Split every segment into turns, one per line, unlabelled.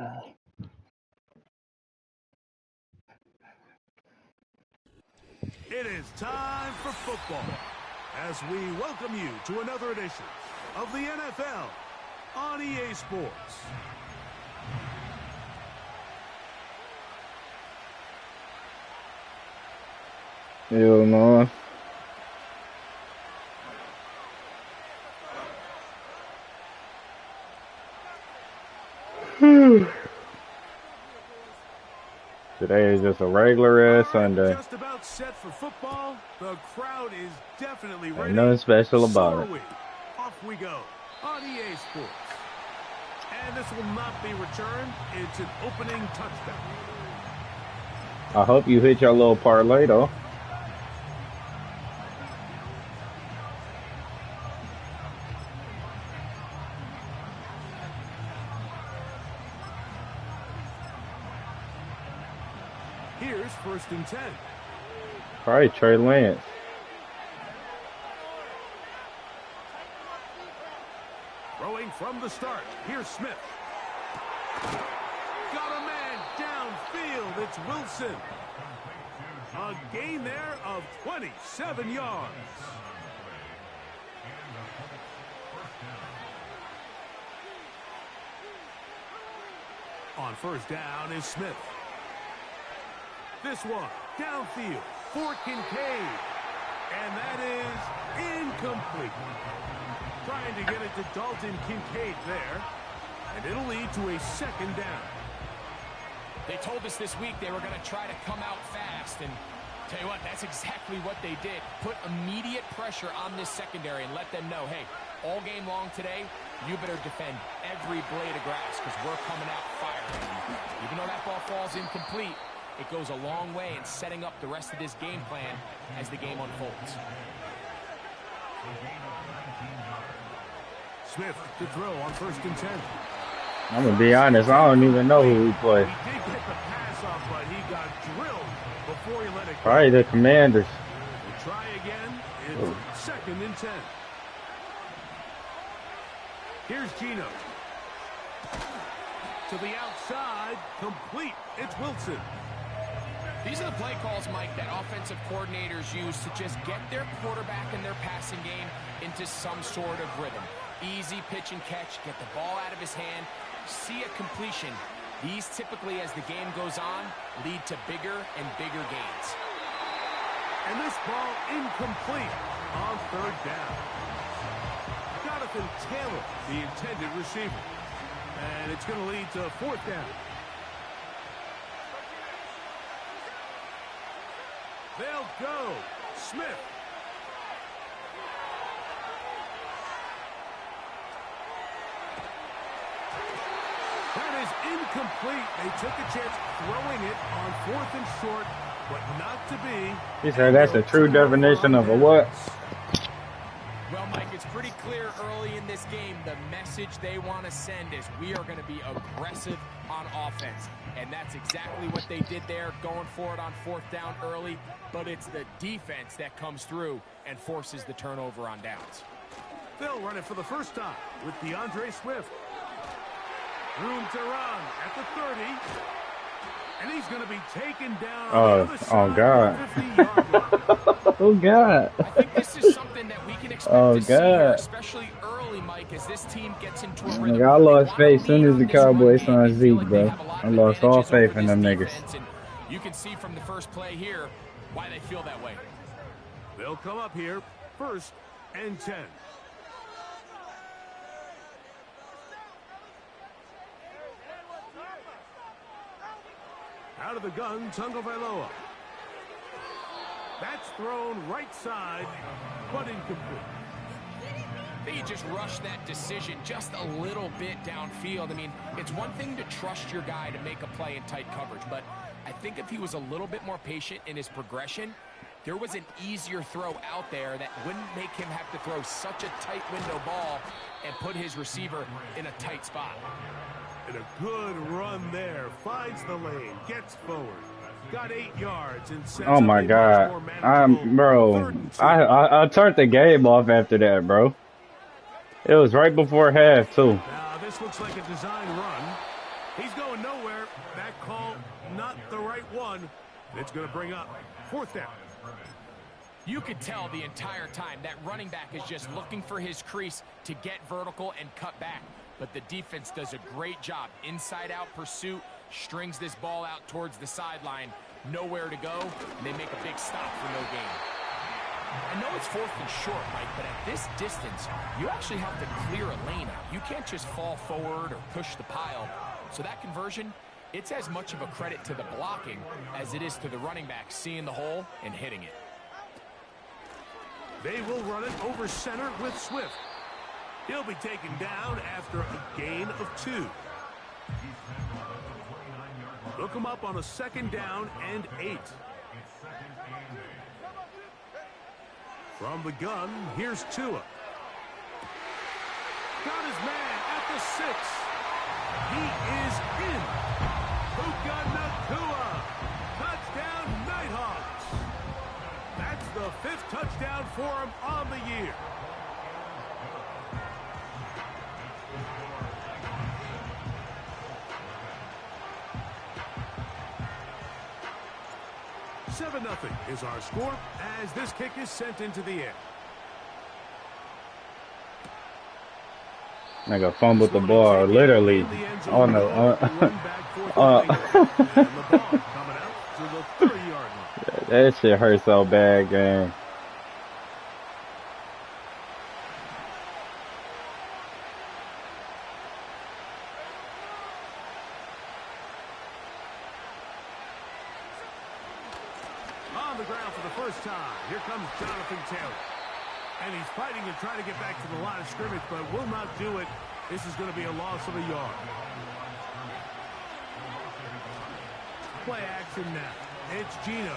It is time for football as we welcome you to another edition of the NFL on EA Sports.
Hell no. Today is just a regular ass Sunday.
Just about set for football. The crowd is definitely ready.
Ain't nothing special about it.
Off we go on EA Sports. And this will not be returned. It's an opening touchdown.
I hope you hit your little parlay though.
Here's 1st and 10.
All right, Trey Lance.
Throwing from the start. Here's Smith. Got a man downfield. It's Wilson. A gain there of 27 yards. On 1st down is Smith. This one, downfield for Kincaid. And that is incomplete. Trying to get it to Dalton Kincaid there. And it'll lead to a 2nd down.
They told us this week they were going to try to come out fast. And tell you what, that's exactly what they did. Put immediate pressure on this secondary and let them know, hey, all game long today, you better defend every blade of grass because we're coming out firing. Even though that ball falls incomplete, it goes a long way in setting up the rest of this game plan as the game unfolds.
Smith to throw on 1st and 10.
I'm gonna be honest, I don't even know who we play.
He did get the pass off, but he got drilled before he let it go.
Probably the Commanders.
We'll try again. It's 2nd and 10. Here's Gino. To the outside, complete. It's Wilson.
These are the play calls, Mike, that offensive coordinators use to just get their quarterback and their passing game into some sort of rhythm. Easy pitch and catch, get the ball out of his hand, see a completion. These typically, as the game goes on, lead to bigger and bigger gains.
And this ball incomplete on 3rd down. Jonathan Taylor, the intended receiver. And it's going to lead to 4th down. They'll go. Smith. That is incomplete. They took a chance throwing it on 4th and short, but not to be.
He said that's a true definition of a what?
Well, Mike, it's pretty clear early in this game the message they want to send is we are going to be aggressive on offense. And that's exactly what they did there, going for it on 4th down early. But it's the defense that comes through and forces the turnover on downs.
They'll run it for the first time with DeAndre Swift. Room to run at the 30. And he's going to be taken down on the other side.
Oh, God. Oh, God.
I think this is something that we can expect to see here, especially early, Mike, as this team gets into a rhythm.
I lost faith as soon as the Cowboys signed Zeke, bro. I lost all faith in them niggas.
You can see from the first play here why they feel that way.
They'll come up here 1st and 10. Out of the gun, Tagovailoa. That's thrown right side, but incomplete.
They just rushed that decision just a little bit downfield. I mean, it's one thing to trust your guy to make a play in tight coverage, but I think if he was a little bit more patient in his progression, there was an easier throw out there that wouldn't make him have to throw such a tight window ball and put his receiver in a tight spot.
And a good run there. Finds the lane. Gets forward. Got 8 yards. And
oh, my God. I turned the game off after that, bro. It was right before half, too.
Now, this looks like a design run. He's going 1. It's going to bring up 4th down.
You could tell the entire time that running back is just looking for his crease to get vertical and cut back. But the defense does a great job. Inside-out pursuit, strings this ball out towards the sideline. Nowhere to go, and they make a big stop for no gain. I know it's 4th and short, Mike, but at this distance, you actually have to clear a lane out. You can't just fall forward or push the pile. So that conversion, it's as much of a credit to the blocking as it is to the running back seeing the hole and hitting it.
They will run it over center with Swift. He'll be taken down after a gain of 2. Look him up on a 2nd down and 8. From the gun, here's Tua. Got his man at the 6. He is in. Puka Nakua. Touchdown, Nighthawks. That's the 5th touchdown for him on the year. Seven 0 is our score as this kick is sent into the air.
Nigga fumbled the ball literally on the that shit hurt so bad, gang.
On the ground for the first time, here comes Jonathan Taylor. And he's fighting and trying to get back to the line of scrimmage, but will not do it. This is going to be a loss of a yard. Play action now. It's Gino.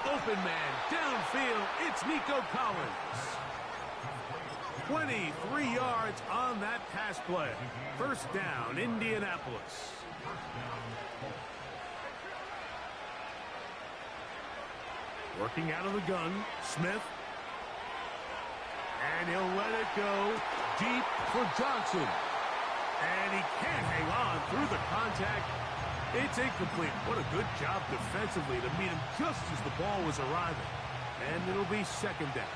Open man, downfield, it's Nico Collins. 23 yards on that pass play. First down, Indianapolis. Working out of the gun, Smith. And he'll let it go deep for Johnson. And he can't hang on through the contact. It's incomplete. What a good job defensively to meet him just as the ball was arriving. And it'll be 2nd down.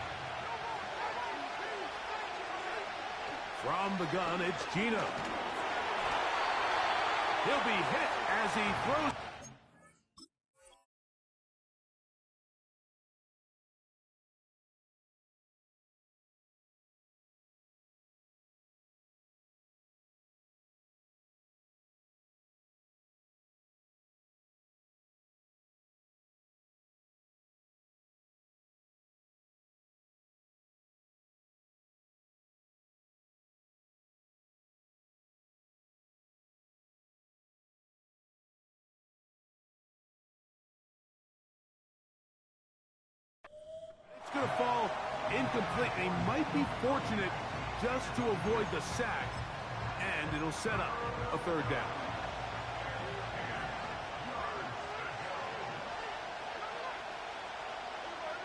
From the gun, it's Gino. He'll be hit as he throws. Going to fall incomplete. They might be fortunate just to avoid the sack, and it'll set up a 3rd down.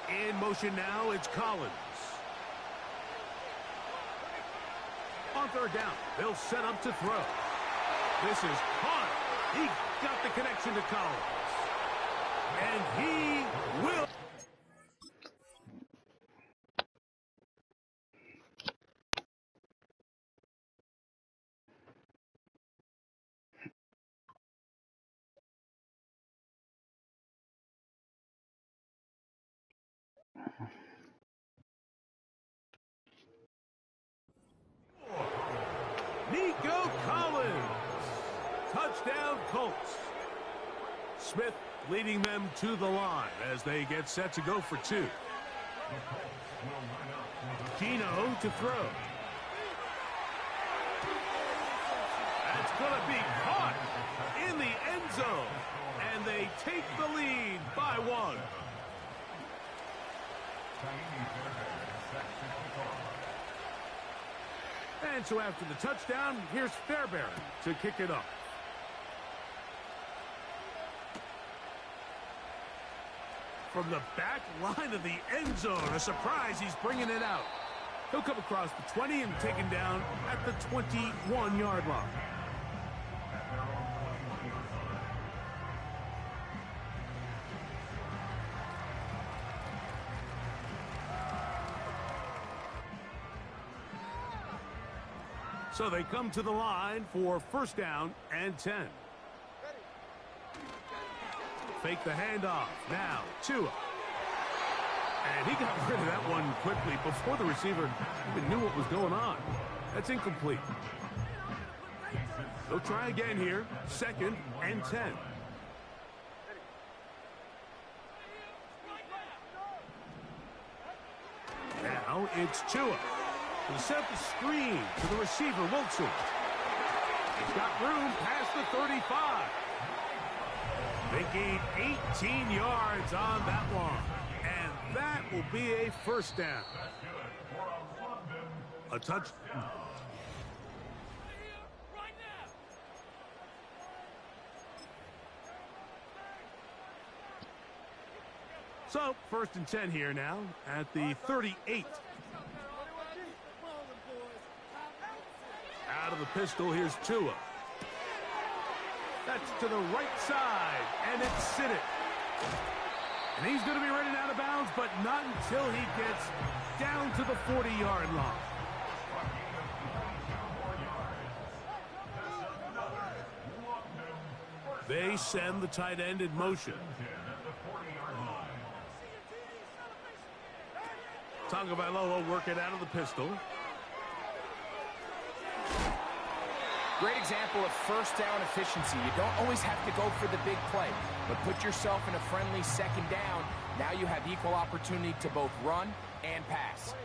In motion now, it's Collins. On 3rd down, they'll set up to throw. This is caught. He got the connection to Collins. And he will. Nico Collins. Touchdown, Colts. Smith leading them to the line as they get set to go for 2. Gino to throw. That's going to be caught in the end zone. And they take the lead by 1. And so after the touchdown, here's Fairbairn to kick it up. From the back line of the end zone, a surprise, he's bringing it out. He'll come across the 20 and taken down at the 21-yard line. So they come to the line for first down and 10. Fake the handoff. Now, Tua. And he got rid of that one quickly before the receiver even knew what was going on. That's incomplete. They'll try again here. Second and 10. Now it's Tua. He'll set the screen to the receiver, Wilson. He's got room past the 35. They gained 18 yards on that one. And that will be a first down. A touch. So, first and 10 here now at the 38. Out of the pistol, here's Tua. That's to the right side, and it's Sinnott. And he's going to be running out of bounds, but not until he gets down to the 40-yard line. They send the tight end in motion. Tagovailoa working out of the pistol.
Great example of first down efficiency. You don't always have to go for the big play, but put yourself in a friendly second down. Now you have equal opportunity to both run and pass.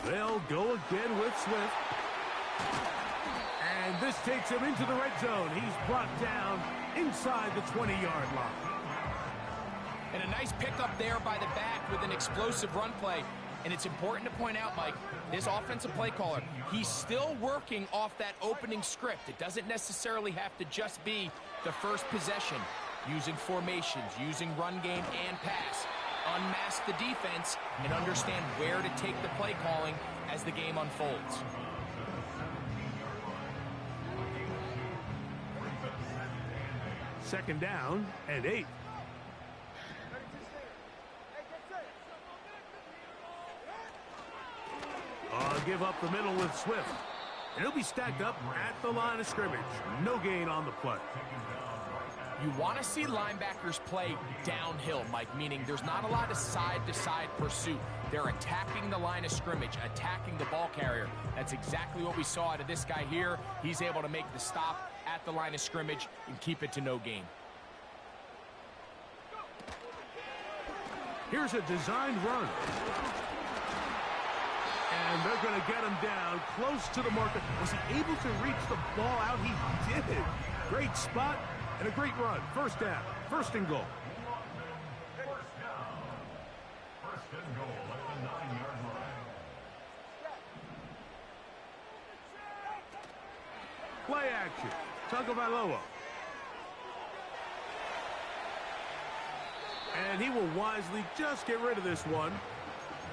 They'll go again with Swift. And this takes him into the red zone. He's brought down inside the 20-yard line.
And a nice pickup there by the back with an explosive run play. And it's important to point out, Mike, this offensive play caller, he's still working off that opening script. It doesn't necessarily have to just be the first possession. Using formations, using run game and pass. Unmask the defense and understand where to take the play calling as the game unfolds.
Second down and 8. Give up the middle with Swift. And he'll be stacked up at the line of scrimmage. No gain on the play.
You want to see linebackers play downhill, Mike, meaning there's not a lot of side-to-side pursuit. They're attacking the line of scrimmage, attacking the ball carrier. That's exactly what we saw out of this guy here. He's able to make the stop at the line of scrimmage and keep it to no gain.
Here's a designed run. And they're going to get him down close to the marker. Was he able to reach the ball out? He did. Great spot and a great run. First down. First and goal.
First and goal at the 9-yard line.
Play action. Tagovailoa. And he will wisely just get rid of this one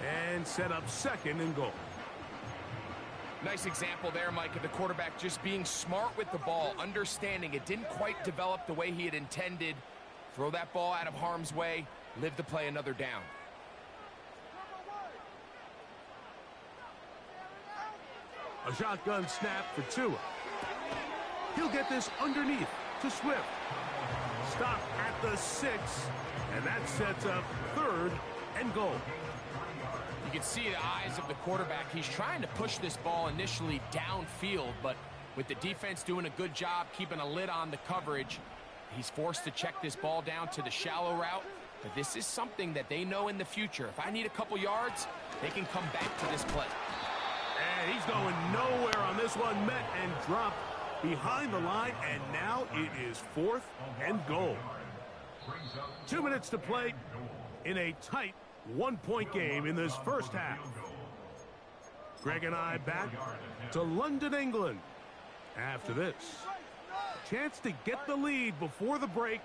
and set up second and goal.
Nice example there, Mike, of the quarterback just being smart with the ball, understanding it didn't quite develop the way he had intended. Throw that ball out of harm's way, live to play another down.
A shotgun snap for Tua. He'll get this underneath to Swift. Stop at the 6, and that sets up third and goal.
You can see the eyes of the quarterback. He's trying to push this ball initially downfield, but with the defense doing a good job keeping a lid on the coverage, he's forced to check this ball down to the shallow route. But this is something that they know in the future. If I need a couple yards, they can come back to this play.
And he's going nowhere on this one. Met and dropped behind the line, and now it is fourth and goal. 2 minutes to play in a tight one-point game in this first half. Greg and I back to London, England. After this, chance to get the lead before the break.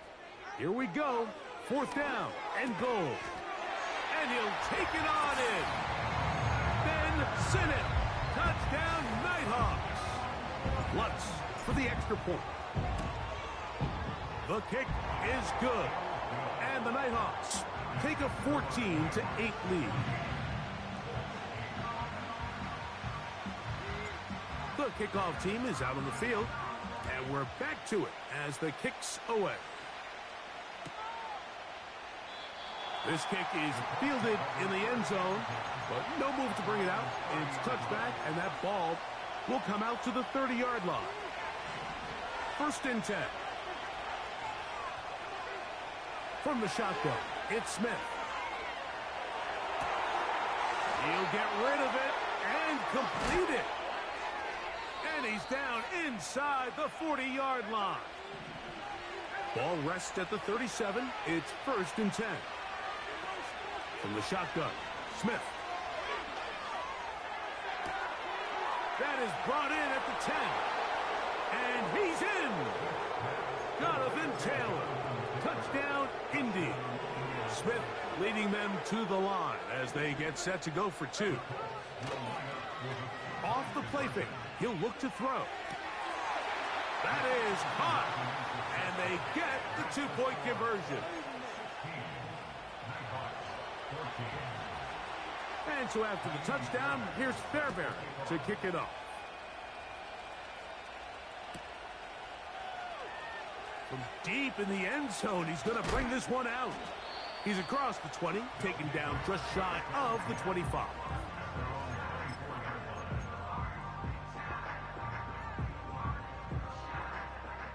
Here we go. Fourth down and goal. And he'll take it on in. Ben Sinnott. Touchdown, Nighthawks. Lutz for the extra point. The kick is good. And the Nighthawks take a 14-8 lead. The kickoff team is out on the field, and we're back to it as the kick's away. This kick is fielded in the end zone, but no move to bring it out. It's touchback, and that ball will come out to the 30-yard line. 1st and 10. From the shotgun, it's Smith. He'll get rid of it and complete it. And he's down inside the 40-yard line. Ball rests at the 37. It's 1st and 10. From the shotgun, Smith. That is brought in at the 10. And he's in. Jonathan Taylor. Touchdown, Indy. Smith leading them to the line as they get set to go for 2. Off the play fake. He'll look to throw. That is hot. And they get the 2-point conversion. And so after the touchdown, here's Fairbairn to kick it off. From deep in the end zone, he's going to bring this one out. He's across the 20, taken down just shy of the 25.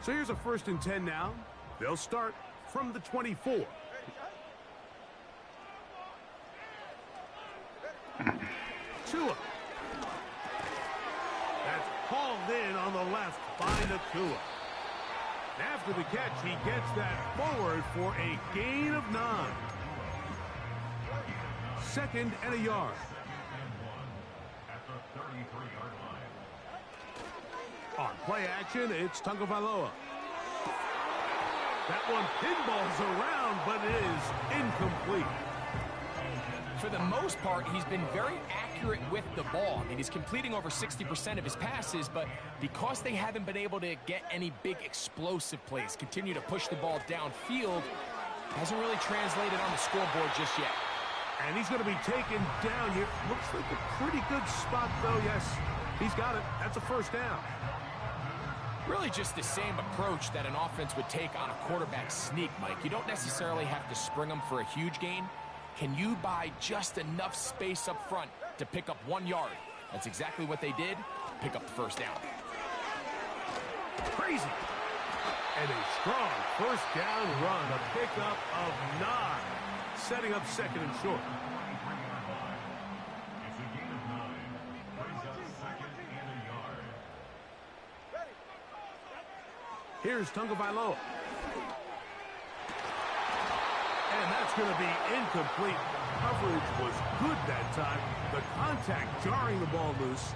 So here's a 1st and 10 now. They'll start from the 24. Tua. That's hauled in on the left by Nakua. After the catch, he gets that forward for a gain of 9. 2nd and a yard. On play action, it's Tagovailoa. That one pinballs around, but it is incomplete.
For the most part, he's been very accurate with the ball. I mean, he's completing over 60% of his passes, but because they haven't been able to get any big explosive plays, continue to push the ball downfield, hasn't really translated on the scoreboard just yet.
And he's going to be taken down here. Looks like a pretty good spot, though. Yes, he's got it. That's a 1st down.
Really just the same approach that an offense would take on a quarterback sneak, Mike. You don't necessarily have to spring them for a huge gain. Can you buy just enough space up front to pick up 1 yard? That's exactly what they did. Pick up the 1st down.
Crazy. And a strong 1st down run. A pickup of 9. Setting up 2nd and short. Here's Tagovailoa. And that's going to be incomplete. Coverage was good that time. The contact jarring the ball loose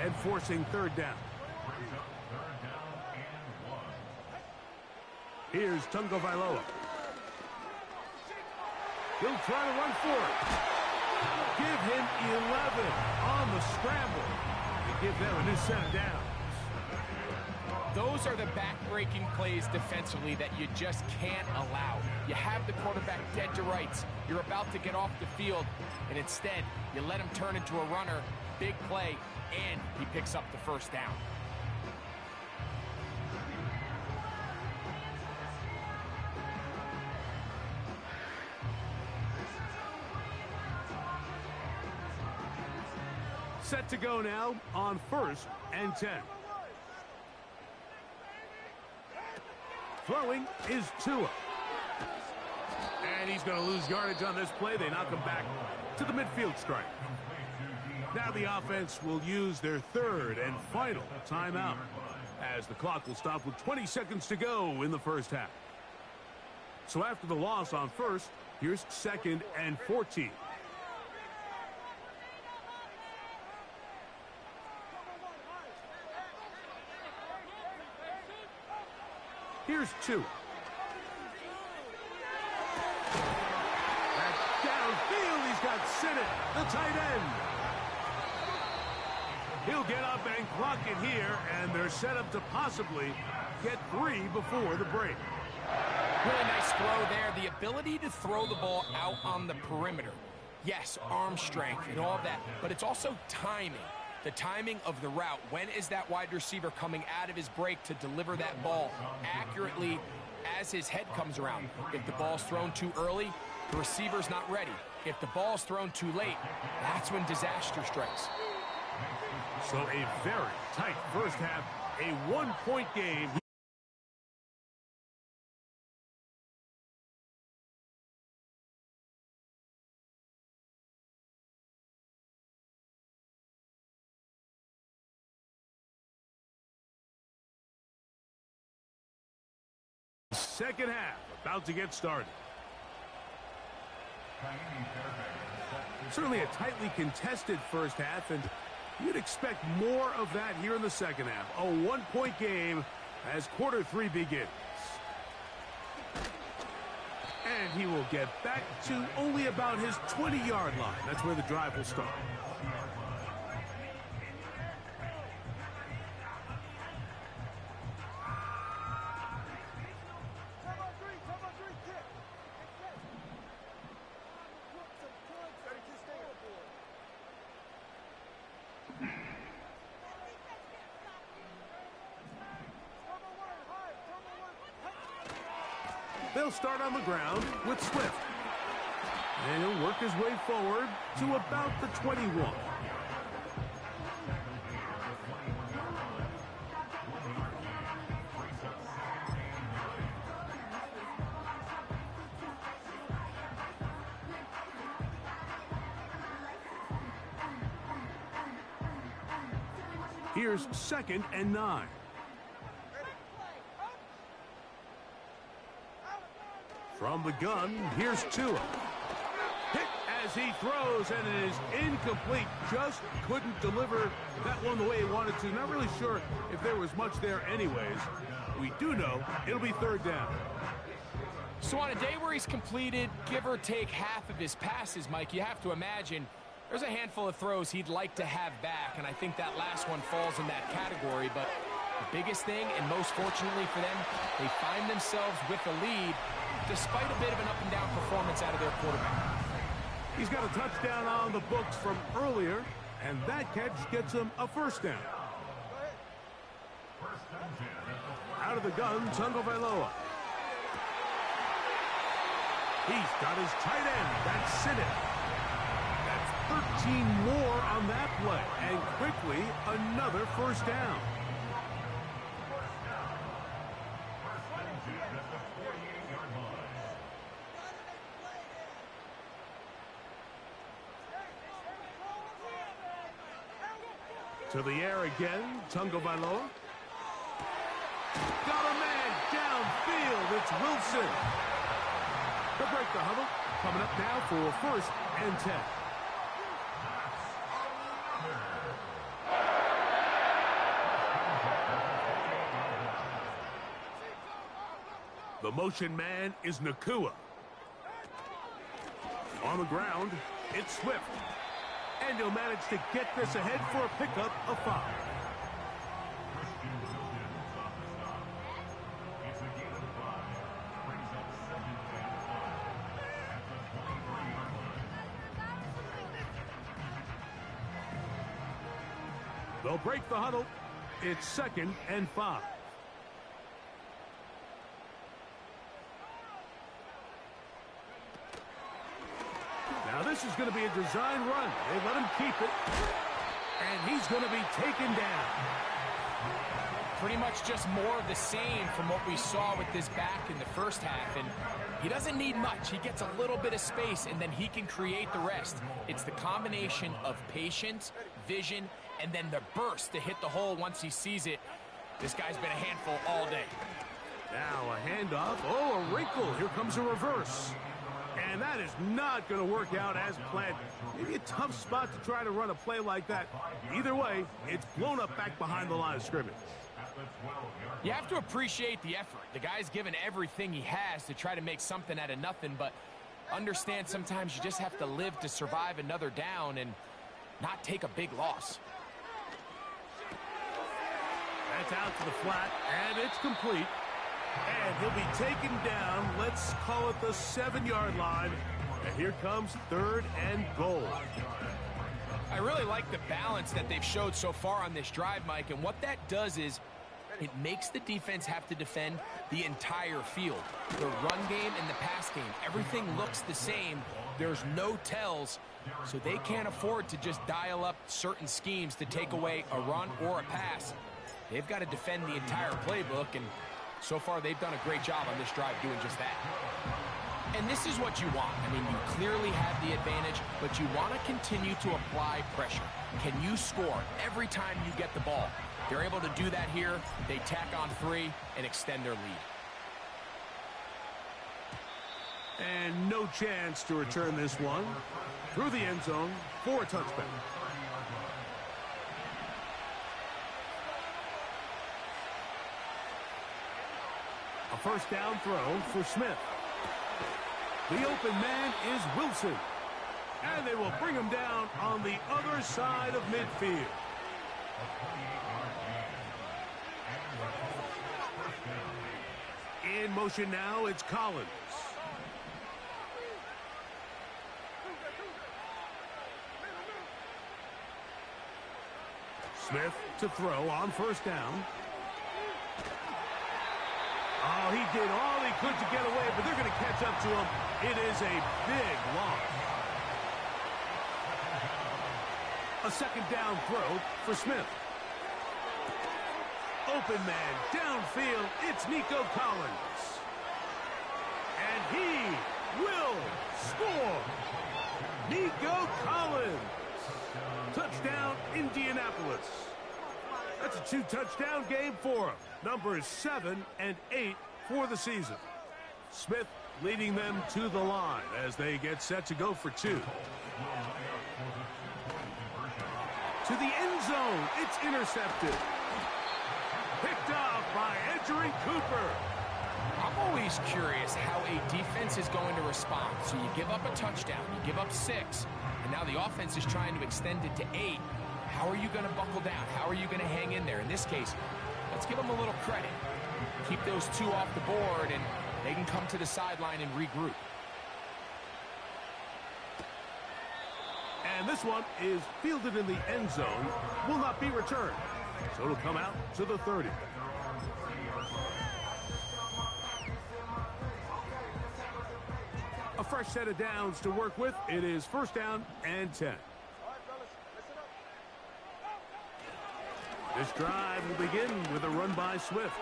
and forcing 3rd down. Here's Tagovailoa. He'll try to run for it. Give him 11 on the scramble to give them a new set of downs.
Those are the back-breaking plays defensively that you just can't allow. You have the quarterback dead to rights. You're about to get off the field, and instead, you let him turn into a runner, big play, and he picks up the 1st down.
Set to go now on 1st and 10. Throwing is Tua. And he's going to lose yardage on this play. They knock him back to the midfield stripe. Now the offense will use their 3rd and final timeout as the clock will stop with 20 seconds to go in the 1st half. So after the loss on 1st, here's 2nd and 14. Here's 2. That's downfield. He's got Sinnott, the tight end. He'll get up and clock it here, and they're set up to possibly get 3 before the break.
Really nice throw there. The ability to throw the ball out on the perimeter. Yes, arm strength and all of that, but it's also timing. The timing of the route. When is that wide receiver coming out of his break to deliver that ball accurately as his head comes around? If the ball's thrown too early, the receiver's not ready. If the ball's thrown too late, that's when disaster strikes.
So a very tight first half, a one-point game. Second half about to get started. Certainly a tightly contested first half, and you'd expect more of that here in the second half. A one-point game as quarter 3 begins. And he will get back to only about his 20-yard line. That's where the drive will start. They'll start on the ground with Swift. And he'll work his way forward to about the 21. Here's 2nd and 9. From the gun, here's Tua. Hit as he throws, and it is incomplete. Just couldn't deliver that one the way he wanted to. Not really sure if there was much there anyways. We do know it'll be 3rd down.
So on a day where he's completed, give or take half of his passes, Mike, you have to imagine there's a handful of throws he'd like to have back, and I think that last one falls in that category. But the biggest thing, and most fortunately for them, they find themselves with the lead despite a bit of an up-and-down performance out of their quarterback.
He's got a touchdown on the books from earlier, and that catch gets him a 1st down. Out of the gun, Tagovailoa. He's got his tight end. That's Sinnott. That's 13 more on that play, and quickly another 1st down. To the air again, Tagovailoa. Got a man downfield. It's Wilson. They'll break the huddle. Coming up now for 1st and 10. The motion man is Nakua. On the ground, it's Swift. And he'll manage to get this ahead for a pickup of 5. They'll break the huddle. It's 2nd and 5. Now this is going to be a design run. They let him keep it. And he's going to be taken down.
Pretty much just more of the same from what we saw with this back in the first half. And he doesn't need much. He gets a little bit of space, and then he can create the rest. It's the combination of patience, vision, and then the burst to hit the hole once he sees it. This guy's been a handful all day.
Now a handoff. Oh, a wrinkle. Here comes a reverse. And that is not going to work out as planned. Maybe a tough spot to try to run a play like that. Either way, it's blown up back behind the line of scrimmage.
You have to appreciate the effort. The guy's given everything he has to try to make something out of nothing, but understand sometimes you just have to live to survive another down and not take a big loss.
That's out to the flat, and it's complete. And he'll be taken down, let's call it the 7-yard line. And here comes 3rd and goal.
I really like the balance that they've showed so far on this drive, Mike, and what that does is it makes the defense have to defend the entire field. The run game and the pass game, everything looks the same. There's no tells, so they can't afford to just dial up certain schemes to take away a run or a pass. They've got to defend the entire playbook, and so far they've done a great job on this drive doing just that. And this is what you want. I mean, you clearly have the advantage, but you want to continue to apply pressure. Can you score every time you get the ball? They're able to do that here. They tack on 3 and extend their lead.
And no chance to return this one. Through the end zone for a touchback. A first down throw for Smith. The open man is Wilson. And they will bring him down on the other side of midfield. In motion now, it's Collins. Smith to throw on first down. Oh, he did all he could to get away, but they're going to catch up to him. It is a big loss. A second down throw for Smith. Open man downfield. It's Nico Collins. And he will score. Nico Collins. Touchdown, Indianapolis. That's a 2-touchdown game for him. Numbers 7 and 8 for the season. Smith leading them to the line as they get set to go for 2. To the end zone. It's intercepted. Picked off by Edgerrin Cooper.
I'm always curious how a defense is going to respond. So you give up a touchdown, you give up 6, and now the offense is trying to extend it to 8. How are you going to buckle down? How are you going to hang in there? In this case, let's give them a little credit. Keep those 2 off the board, and they can come to the sideline and regroup.
And this one is fielded in the end zone. Will not be returned. So it'll come out to the 30. A fresh set of downs to work with. It is first down and 10. This drive will begin with a run by Swift.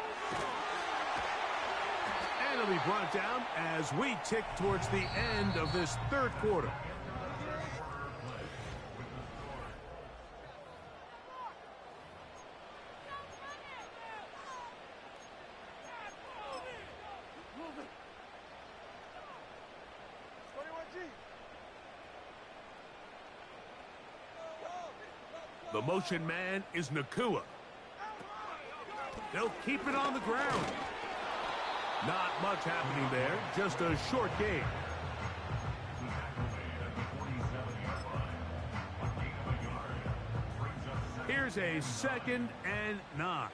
And it'll be brought down as we tick towards the end of this third quarter. The motion man is Nakua. They'll keep it on the ground. Not much happening there. Just a short game. Here's a 2nd and 9.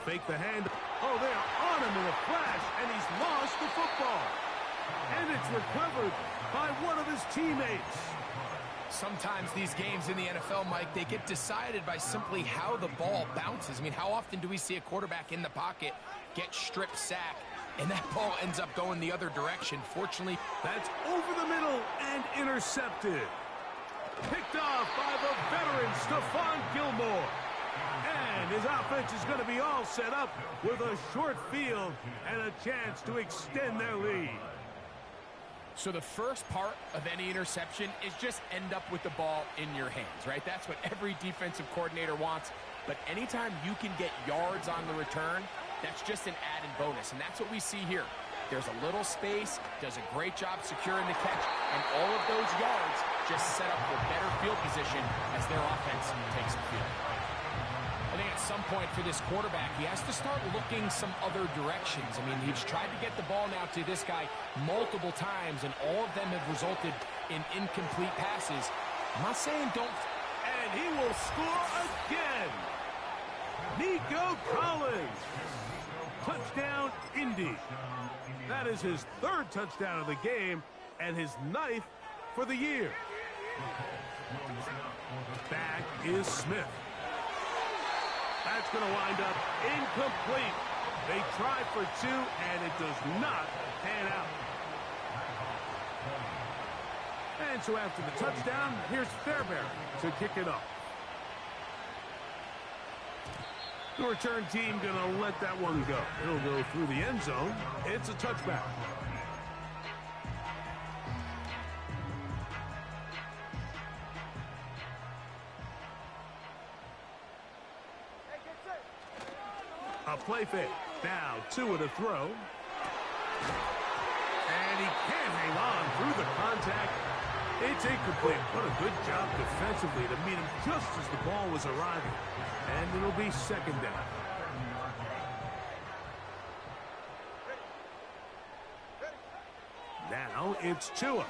Fake the hand. Oh, they're on him in a flash, and he's lost the football. And it's recovered by one of his teammates.
Sometimes these games in the NFL, Mike, they get decided by simply how the ball bounces. I mean, how often do we see a quarterback in the pocket get strip sack, and that ball ends up going the other direction? Fortunately,
that's over the middle and intercepted. Picked off by the veteran Stephon Gilmore. And his offense is going to be all set up with a short field and a chance to extend their lead.
So the first part of any interception is just end up with the ball in your hands, right? That's what every defensive coordinator wants. But anytime you can get yards on the return, that's just an added bonus. And that's what we see here. There's a little space, does a great job securing the catch, and all of those yards just set up for better field position as their offense takes the field. I think at some point for this quarterback, he has to start looking some other directions. I mean, he's tried to get the ball now to this guy multiple times, and all of them have resulted in incomplete passes. I'm not saying don't.
And he will score again. Nico Nico Collins. Touchdown, Indy. That is his 3rd touchdown of the game and his 9th for the year. Back is Smith. That's going to wind up incomplete. They tried for 2, and it does not pan out. And so after the touchdown, here's Fairbairn to kick it off. The return team going to let that one go. It'll go through the end zone. It's a touchback. A play fake. Now Tua to throw. And he can't hang on through the contact. It's incomplete. What a good job defensively to meet him just as the ball was arriving. And it'll be 2nd down. Now it's Tua.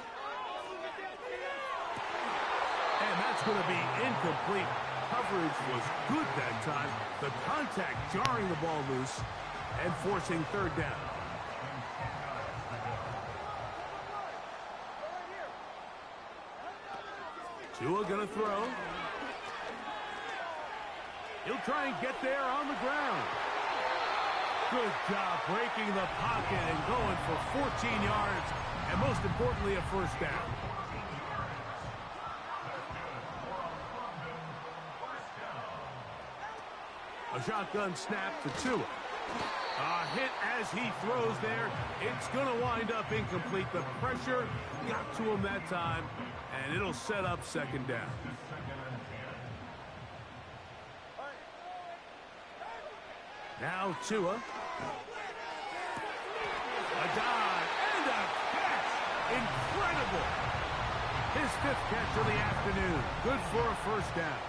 And that's going to be incomplete. Coverage was good that time. The contact jarring the ball loose and forcing 3rd down. Tua gonna throw. He'll try and get there on the ground. Good job breaking the pocket and going for 14 yards, and most importantly, a 1st down. A shotgun snap to Tua. A hit as he throws there. It's going to wind up incomplete. The pressure got to him that time, and it'll set up 2nd down. Now Tua. A dive and a catch. Incredible. His 5th catch of the afternoon. Good for a 1st down.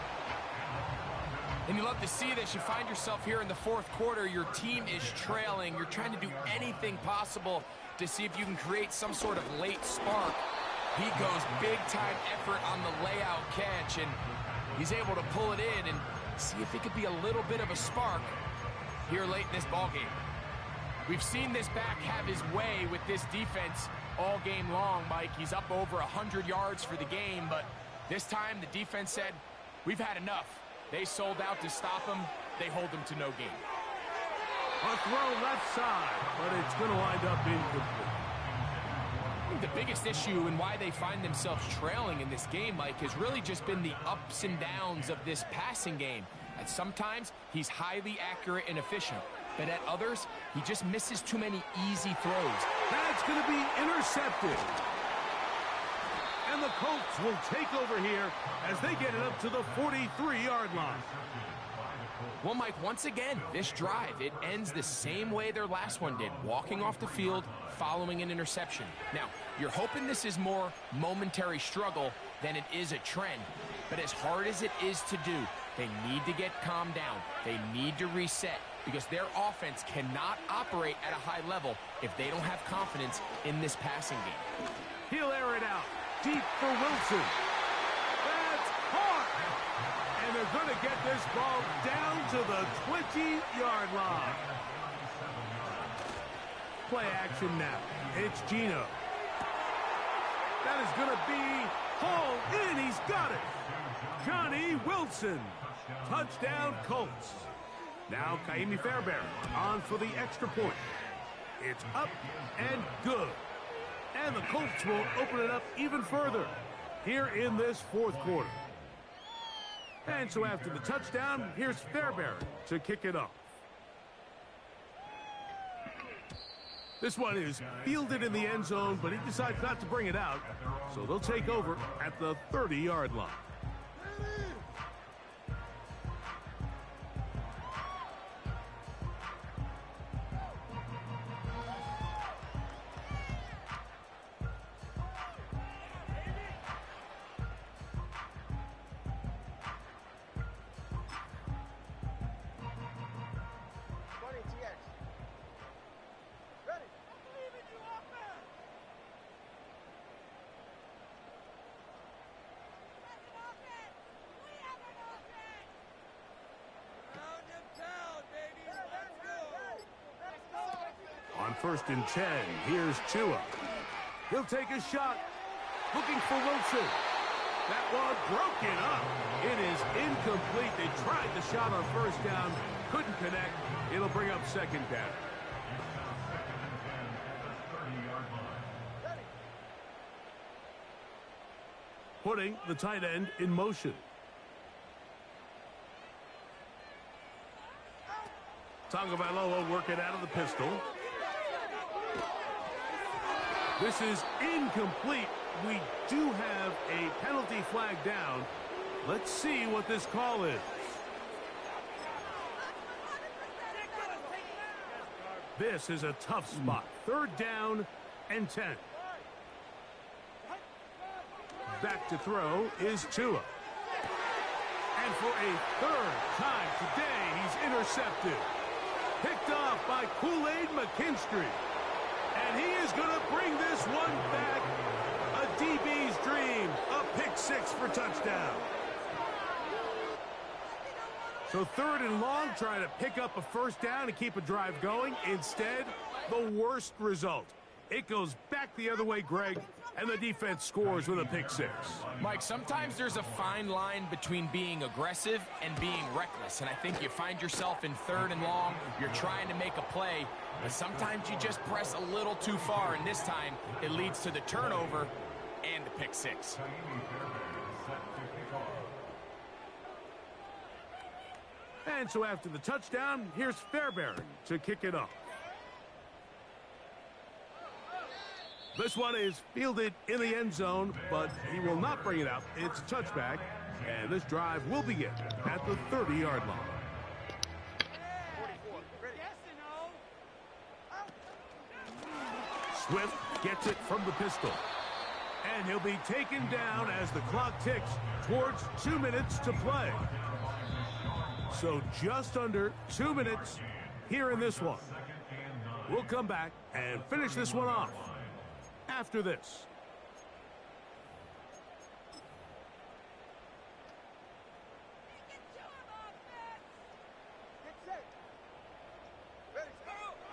And you love to see this. You find yourself here in the 4th quarter. Your team is trailing. You're trying to do anything possible to see if you can create some sort of late spark. He goes big-time effort on the layout catch, and he's able to pull it in and see if it could be a little bit of a spark here late in this ballgame. We've seen this back have his way with this defense all game long, Mike. He's up over 100 yards for the game, but this time the defense said, we've had enough. They sold out to stop him. They hold him to no gain.
A throw left side, but it's going to wind up incomplete.
I think the biggest issue and why they find themselves trailing in this game, Mike, has really just been the ups and downs of this passing game. And sometimes he's highly accurate and efficient, but at others, he just misses too many easy throws.
That's going to be intercepted. And the Colts will take over here as they get it up to the 43-yard line.
Well, Mike, once again, this drive, it ends the same way their last one did, walking off the field, following an interception. Now, you're hoping this is more momentary struggle than it is a trend, but as hard as it is to do, they need to get calmed down. They need to reset because their offense cannot operate at a high level if they don't have confidence in this passing game.
He'll air it out. Deep for Wilson. That's hard. And they're going to get this ball down to the 20-yard line. Play action now. It's Geno. That is going to be hauled in. He's got it. Johnny Wilson. Touchdown, Colts. Now Kaimi Fairbairn on for the extra point. It's up and good. And the Colts will open it up even further here in this 4th quarter. And so after the touchdown, here's Fairbairn to kick it off. This one is fielded in the end zone, but he decides not to bring it out. So they'll take over at the 30-yard line. On 1st and 10, here's Tua. He'll take a shot. Looking for Wilson. That one broken up. It is incomplete. They tried the shot on 1st down. Couldn't connect. It'll bring up 2nd down. Putting the tight end in motion. Tagovailoa working out of the pistol. This is incomplete. We do have a penalty flag down. Let's see what this call is. This is a tough spot. 3rd down and 10. Back to throw is Tua. And for a 3rd time today, he's intercepted. Picked off by Kool-Aid McKinstry. And he is going to bring this one back. A DB's dream. A pick 6 for touchdown. So 3rd and long, trying to pick up a 1st down and keep a drive going. Instead, the worst result. It goes back the other way, Greg, and the defense scores with a pick 6.
Mike, sometimes there's a fine line between being aggressive and being reckless, and I think you find yourself in 3rd and long, you're trying to make a play, but sometimes you just press a little too far, and this time it leads to the turnover and the pick 6.
And so after the touchdown, here's Fairbairn to kick it off. This one is fielded in the end zone, but he will not bring it out. It's a touchback, and this drive will begin at the 30-yard line. Swift gets it from the pistol. And he'll be taken down as the clock ticks towards 2 minutes to play. So just under 2 minutes here in this one. We'll come back and finish this one off after this.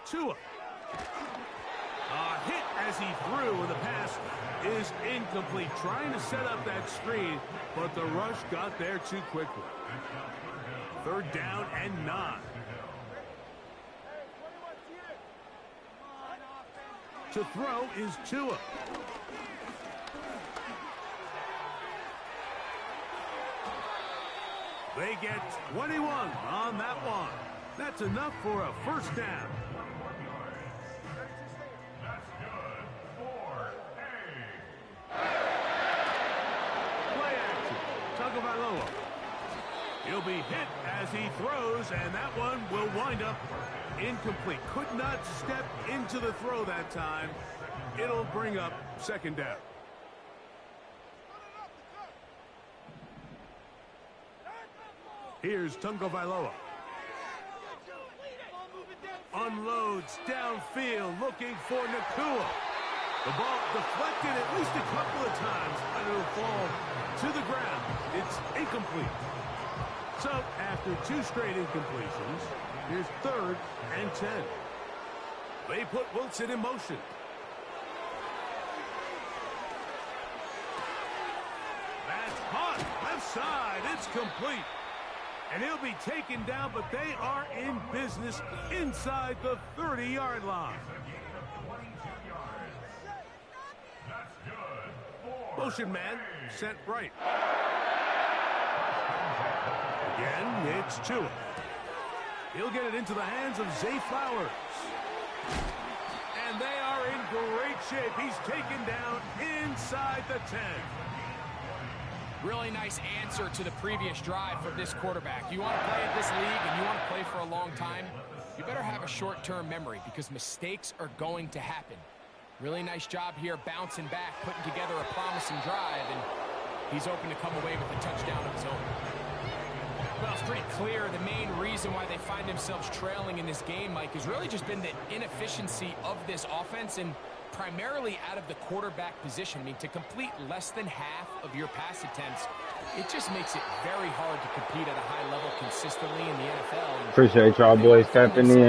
Tua. A hit as he threw, and the pass is incomplete. Trying to set up that screen, but the rush got there too quickly. 3rd down and 9. To throw is Tua. They get 21 on that one. That's enough for a 1st down. Play action. Tagovailoa. He'll be hit as he throws, and that one will wind up incomplete. Could not step into the throw that time. It'll bring up 2nd down. Here's Tagovailoa. Unloads downfield, looking for Nakua. The ball deflected at least a couple of times, and it'll fall to the ground. It's incomplete. So, after 2 straight incompletions, here's 3rd and 10. They put Wilson in motion. That's hot. Left side. It's complete. And he'll be taken down, but they are in business inside the 30-yard line. Motion man sent right. Again, it's Tua. He'll get it into the hands of Zay Flowers. And they are in great shape. He's taken down inside the 10.
Really nice answer to the previous drive from this quarterback. You want to play at this league and you want to play for a long time, you better have a short-term memory because mistakes are going to happen. Really nice job here bouncing back, putting together a promising drive, and he's open to come away with a touchdown of his own. Well, it's pretty clear the main reason why they find themselves trailing in this game, Mike, has really just been the inefficiency of this offense and primarily out of the quarterback position. I mean, to complete less than half of your pass attempts, it just makes it very hard to compete at a high level consistently in the NFL.
Appreciate y'all boys stepping in.